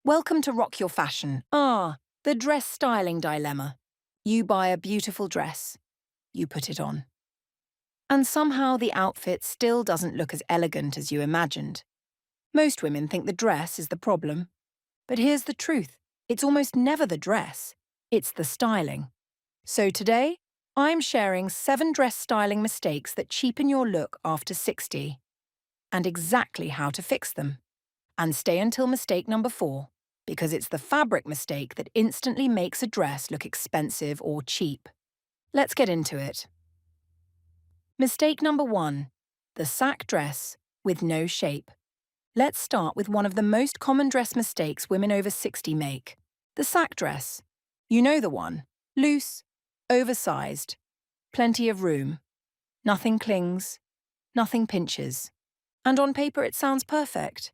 Welcome to Rock Your Fashion. The dress styling dilemma. You buy a beautiful dress, you put it on. And somehow the outfit still doesn't look as elegant as you imagined. Most women think the dress is the problem. But here's the truth. It's almost never the dress. It's the styling. So today, I'm sharing 7 dress styling mistakes that cheapen your look after 60. And exactly how to fix them. And stay until mistake number 4. Because it's the fabric mistake that instantly makes a dress look expensive or cheap. Let's get into it. Mistake number 1. The sack dress with no shape. Let's start with one of the most common dress mistakes women over 60 make. The sack dress. You know the one. Loose, oversized, plenty of room. Nothing clings, nothing pinches. And on paper it sounds perfect.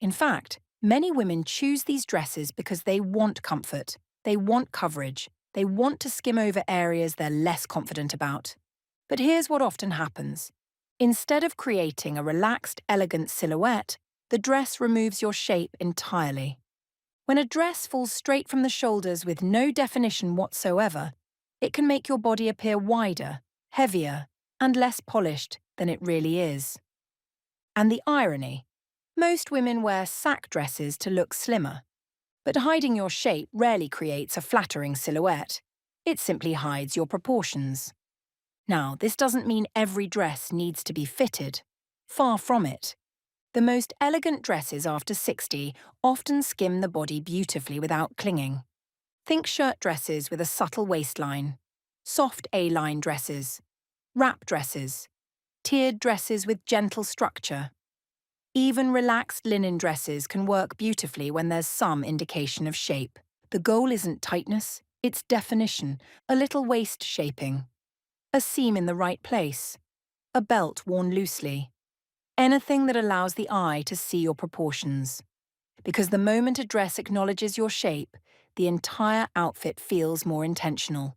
In fact, many women choose these dresses because they want comfort, they want coverage, they want to skim over areas they're less confident about. But here's what often happens. Instead of creating a relaxed, elegant silhouette, the dress removes your shape entirely. When a dress falls straight from the shoulders with no definition whatsoever, it can make your body appear wider, heavier, and less polished than it really is. And the irony. Most women wear sack dresses to look slimmer. But hiding your shape rarely creates a flattering silhouette. It simply hides your proportions. Now, this doesn't mean every dress needs to be fitted. Far from it. The most elegant dresses after 60 often skim the body beautifully without clinging. Think shirt dresses with a subtle waistline, soft A-line dresses, wrap dresses, tiered dresses with gentle structure. Even relaxed linen dresses can work beautifully when there's some indication of shape. The goal isn't tightness, it's definition, a little waist shaping, a seam in the right place, a belt worn loosely. Anything that allows the eye to see your proportions. Because the moment a dress acknowledges your shape, the entire outfit feels more intentional,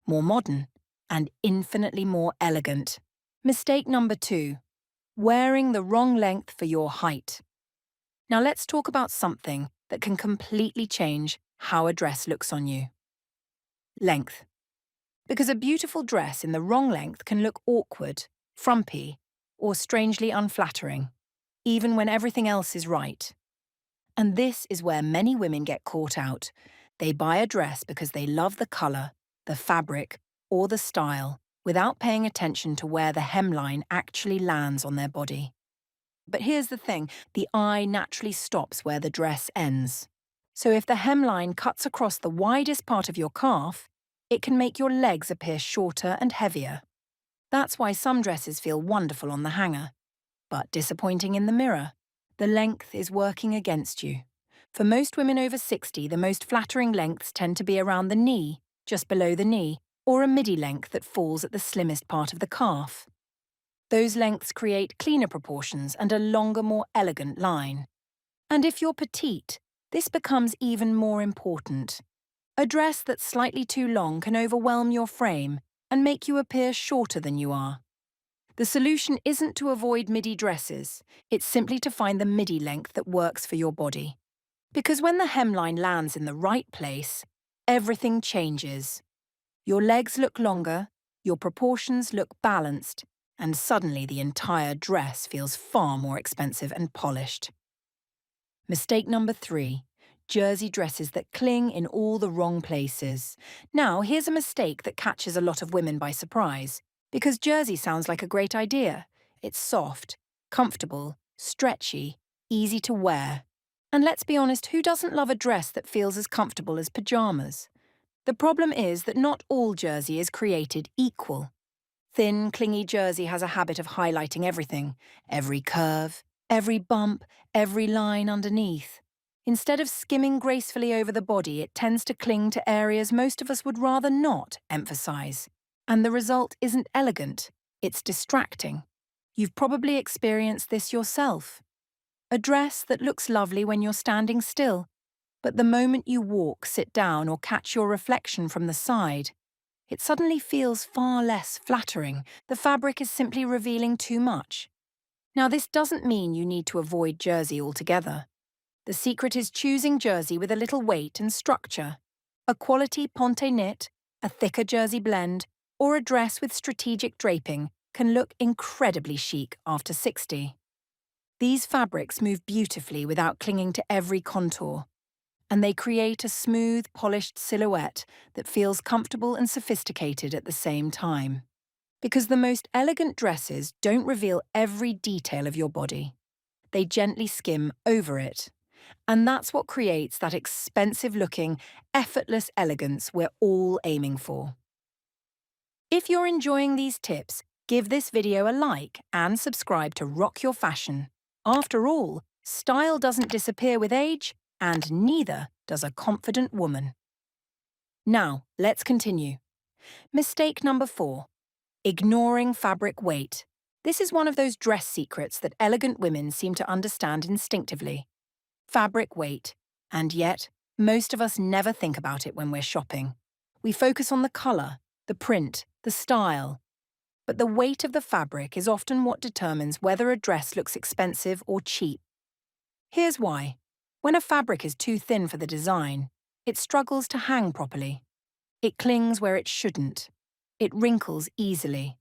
more modern, and infinitely more elegant. Mistake number 2. Wearing the wrong length for your height. Now let's talk about something that can completely change how a dress looks on you. Length. Because a beautiful dress in the wrong length can look awkward, frumpy, or strangely unflattering, even when everything else is right. And this is where many women get caught out. They buy a dress because they love the colour, the fabric, or the style, without paying attention to where the hemline actually lands on their body. But here's the thing, the eye naturally stops where the dress ends. So if the hemline cuts across the widest part of your calf, it can make your legs appear shorter and heavier. That's why some dresses feel wonderful on the hanger, but disappointing in the mirror. The length is working against you. For most women over 60, the most flattering lengths tend to be around the knee, just below the knee, or a midi length that falls at the slimmest part of the calf. Those lengths create cleaner proportions and a longer, more elegant line. And if you're petite, this becomes even more important. A dress that's slightly too long can overwhelm your frame and make you appear shorter than you are. The solution isn't to avoid midi dresses, it's simply to find the midi length that works for your body. Because when the hemline lands in the right place, everything changes. Your legs look longer, your proportions look balanced, and suddenly the entire dress feels far more expensive and polished. Mistake number 3. Jersey dresses that cling in all the wrong places. Now, here's a mistake that catches a lot of women by surprise. Because jersey sounds like a great idea. It's soft, comfortable, stretchy, easy to wear. And let's be honest, who doesn't love a dress that feels as comfortable as pajamas? The problem is that not all jersey is created equal. Thin, clingy jersey has a habit of highlighting everything, every curve, every bump, every line underneath. Instead of skimming gracefully over the body, it tends to cling to areas most of us would rather not emphasize. And the result isn't elegant, it's distracting. You've probably experienced this yourself. A dress that looks lovely when you're standing still, but the moment you walk, sit down, or catch your reflection from the side, it suddenly feels far less flattering. The fabric is simply revealing too much. Now, this doesn't mean you need to avoid jersey altogether. The secret is choosing jersey with a little weight and structure. A quality ponte knit, a thicker jersey blend, or a dress with strategic draping can look incredibly chic after 60. These fabrics move beautifully without clinging to every contour, and they create a smooth, polished silhouette that feels comfortable and sophisticated at the same time. Because the most elegant dresses don't reveal every detail of your body. They gently skim over it. And that's what creates that expensive-looking, effortless elegance we're all aiming for. If you're enjoying these tips, give this video a like and subscribe to Rock Your Fashion. After all, style doesn't disappear with age, and neither does a confident woman. Now, let's continue. Mistake number 4. Ignoring fabric weight. This is one of those dress secrets that elegant women seem to understand instinctively. Fabric weight. And yet, most of us never think about it when we're shopping. We focus on the colour, the print, the style. But the weight of the fabric is often what determines whether a dress looks expensive or cheap. Here's why. When a fabric is too thin for the design, it struggles to hang properly. It clings where it shouldn't. It wrinkles easily.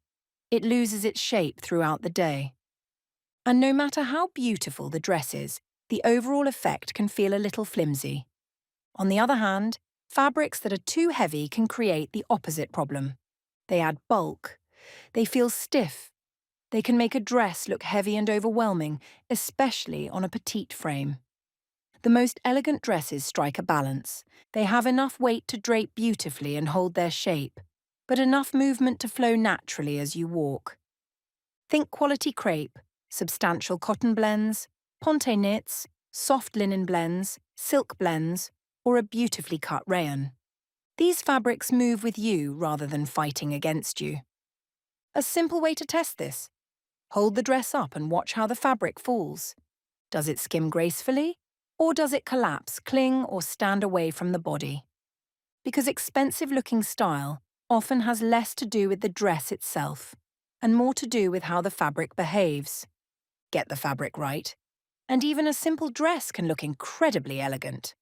It loses its shape throughout the day. And no matter how beautiful the dress is, the overall effect can feel a little flimsy. On the other hand, fabrics that are too heavy can create the opposite problem. They add bulk. They feel stiff. They can make a dress look heavy and overwhelming, especially on a petite frame. The most elegant dresses strike a balance. They have enough weight to drape beautifully and hold their shape, but enough movement to flow naturally as you walk. Think quality crepe, substantial cotton blends, ponte knits, soft linen blends, silk blends, or a beautifully cut rayon. These fabrics move with you rather than fighting against you. A simple way to test this. Hold the dress up and watch how the fabric falls. Does it skim gracefully, or does it collapse, cling, or stand away from the body? Because expensive-looking style often has less to do with the dress itself, and more to do with how the fabric behaves. Get the fabric right, and even a simple dress can look incredibly elegant.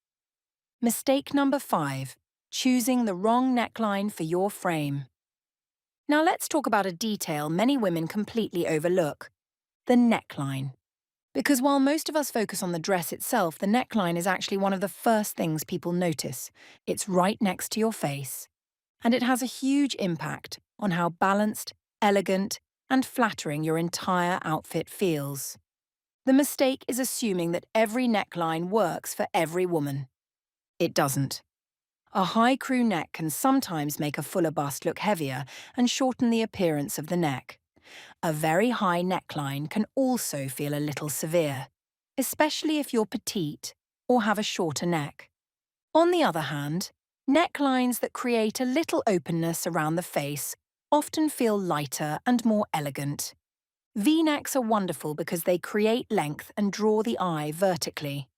Mistake number 5. Choosing the wrong neckline for your frame. Now let's talk about a detail many women completely overlook: the neckline. Because while most of us focus on the dress itself, the neckline is actually one of the first things people notice. It's right next to your face. And it has a huge impact on how balanced, elegant, and flattering your entire outfit feels. The mistake is assuming that every neckline works for every woman. It doesn't. A high crew neck can sometimes make a fuller bust look heavier and shorten the appearance of the neck. A very high neckline can also feel a little severe, especially if you're petite or have a shorter neck. On the other hand, necklines that create a little openness around the face often feel lighter and more elegant. V-necks are wonderful because they create length and draw the eye vertically.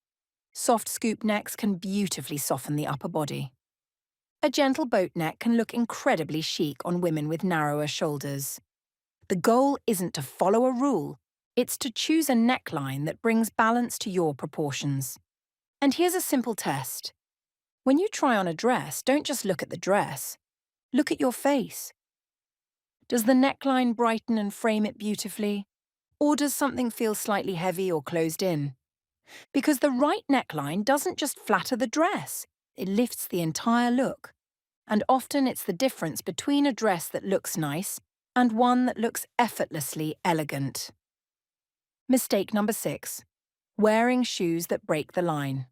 Soft scoop necks can beautifully soften the upper body. A gentle boat neck can look incredibly chic on women with narrower shoulders. The goal isn't to follow a rule, it's to choose a neckline that brings balance to your proportions. And here's a simple test. When you try on a dress, don't just look at the dress. Look at your face. Does the neckline brighten and frame it beautifully? Or does something feel slightly heavy or closed in? Because the right neckline doesn't just flatter the dress, it lifts the entire look. And often it's the difference between a dress that looks nice and one that looks effortlessly elegant. Mistake number 6. Wearing shoes that break the line.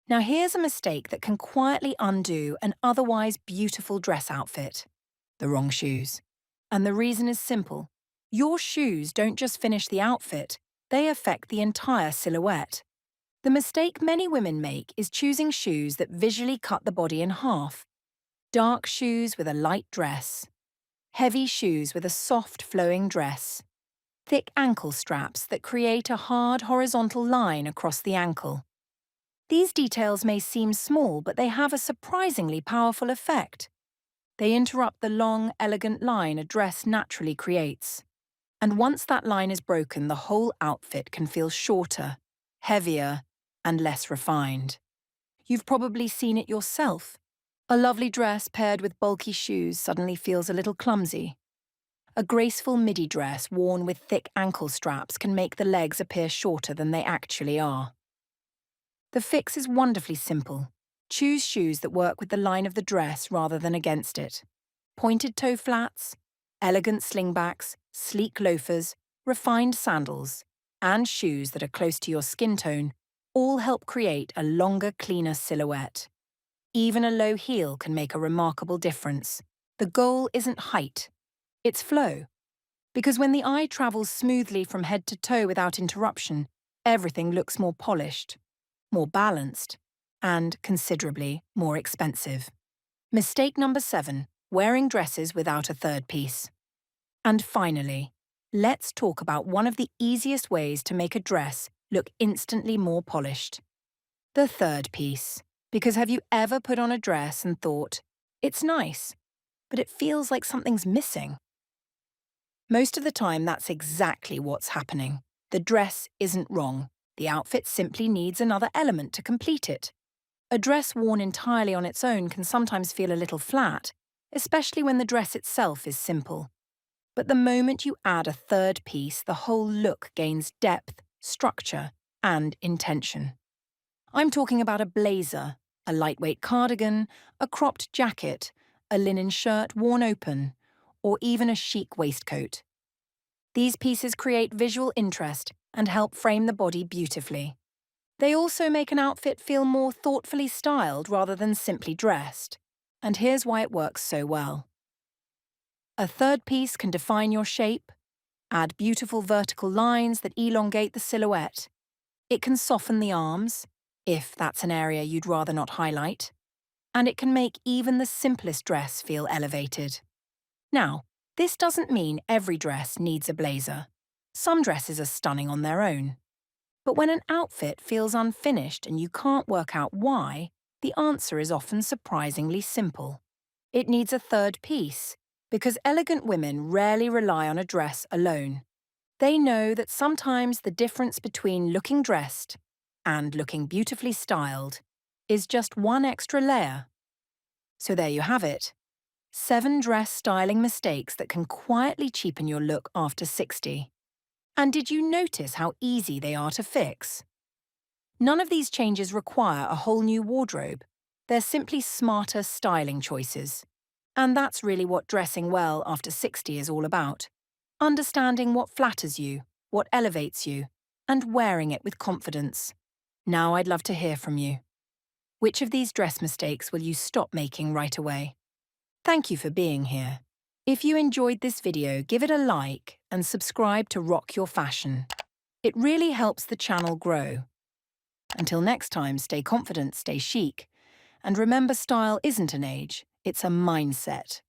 Now here's a mistake that can quietly undo an otherwise beautiful dress outfit. The wrong shoes. And the reason is simple. Your shoes don't just finish the outfit, they affect the entire silhouette. The mistake many women make is choosing shoes that visually cut the body in half. Dark shoes with a light dress. Heavy shoes with a soft flowing dress. Thick ankle straps that create a hard horizontal line across the ankle. These details may seem small, but they have a surprisingly powerful effect. They interrupt the long, elegant line a dress naturally creates. And once that line is broken, the whole outfit can feel shorter, heavier, and less refined. You've probably seen it yourself. A lovely dress paired with bulky shoes suddenly feels a little clumsy. A graceful midi dress worn with thick ankle straps can make the legs appear shorter than they actually are. The fix is wonderfully simple. Choose shoes that work with the line of the dress rather than against it. Pointed toe flats, elegant slingbacks, sleek loafers, refined sandals, and shoes that are close to your skin tone all help create a longer, cleaner silhouette. Even a low heel can make a remarkable difference. The goal isn't height, it's flow. Because when the eye travels smoothly from head to toe without interruption, everything looks more polished, more balanced, and considerably more expensive. Mistake number 7, wearing dresses without a third piece. And finally, let's talk about one of the easiest ways to make a dress look instantly more polished. The third piece. Because have you ever put on a dress and thought, it's nice, but it feels like something's missing? Most of the time, that's exactly what's happening. The dress isn't wrong. The outfit simply needs another element to complete it. A dress worn entirely on its own can sometimes feel a little flat, especially when the dress itself is simple. But the moment you add a third piece, the whole look gains depth, structure, and intention. I'm talking about a blazer, a lightweight cardigan, a cropped jacket, a linen shirt worn open, or even a chic waistcoat. These pieces create visual interest and help frame the body beautifully. They also make an outfit feel more thoughtfully styled rather than simply dressed. And here's why it works so well. A third piece can define your shape, add beautiful vertical lines that elongate the silhouette. It can soften the arms, if that's an area you'd rather not highlight. And it can make even the simplest dress feel elevated. Now, this doesn't mean every dress needs a blazer. Some dresses are stunning on their own. But when an outfit feels unfinished and you can't work out why, the answer is often surprisingly simple. It needs a third piece, because elegant women rarely rely on a dress alone. They know that sometimes the difference between looking dressed and looking beautifully styled is just one extra layer. So there you have it. 7 dress styling mistakes that can quietly cheapen your look after 60. And did you notice how easy they are to fix? None of these changes require a whole new wardrobe. They're simply smarter styling choices. And that's really what dressing well after 60 is all about. Understanding what flatters you, what elevates you, and wearing it with confidence. Now I'd love to hear from you. Which of these dress mistakes will you stop making right away? Thank you for being here. If you enjoyed this video, give it a like and subscribe to Rock Your Fashion. It really helps the channel grow. Until next time, stay confident, stay chic, and remember style isn't an age, it's a mindset.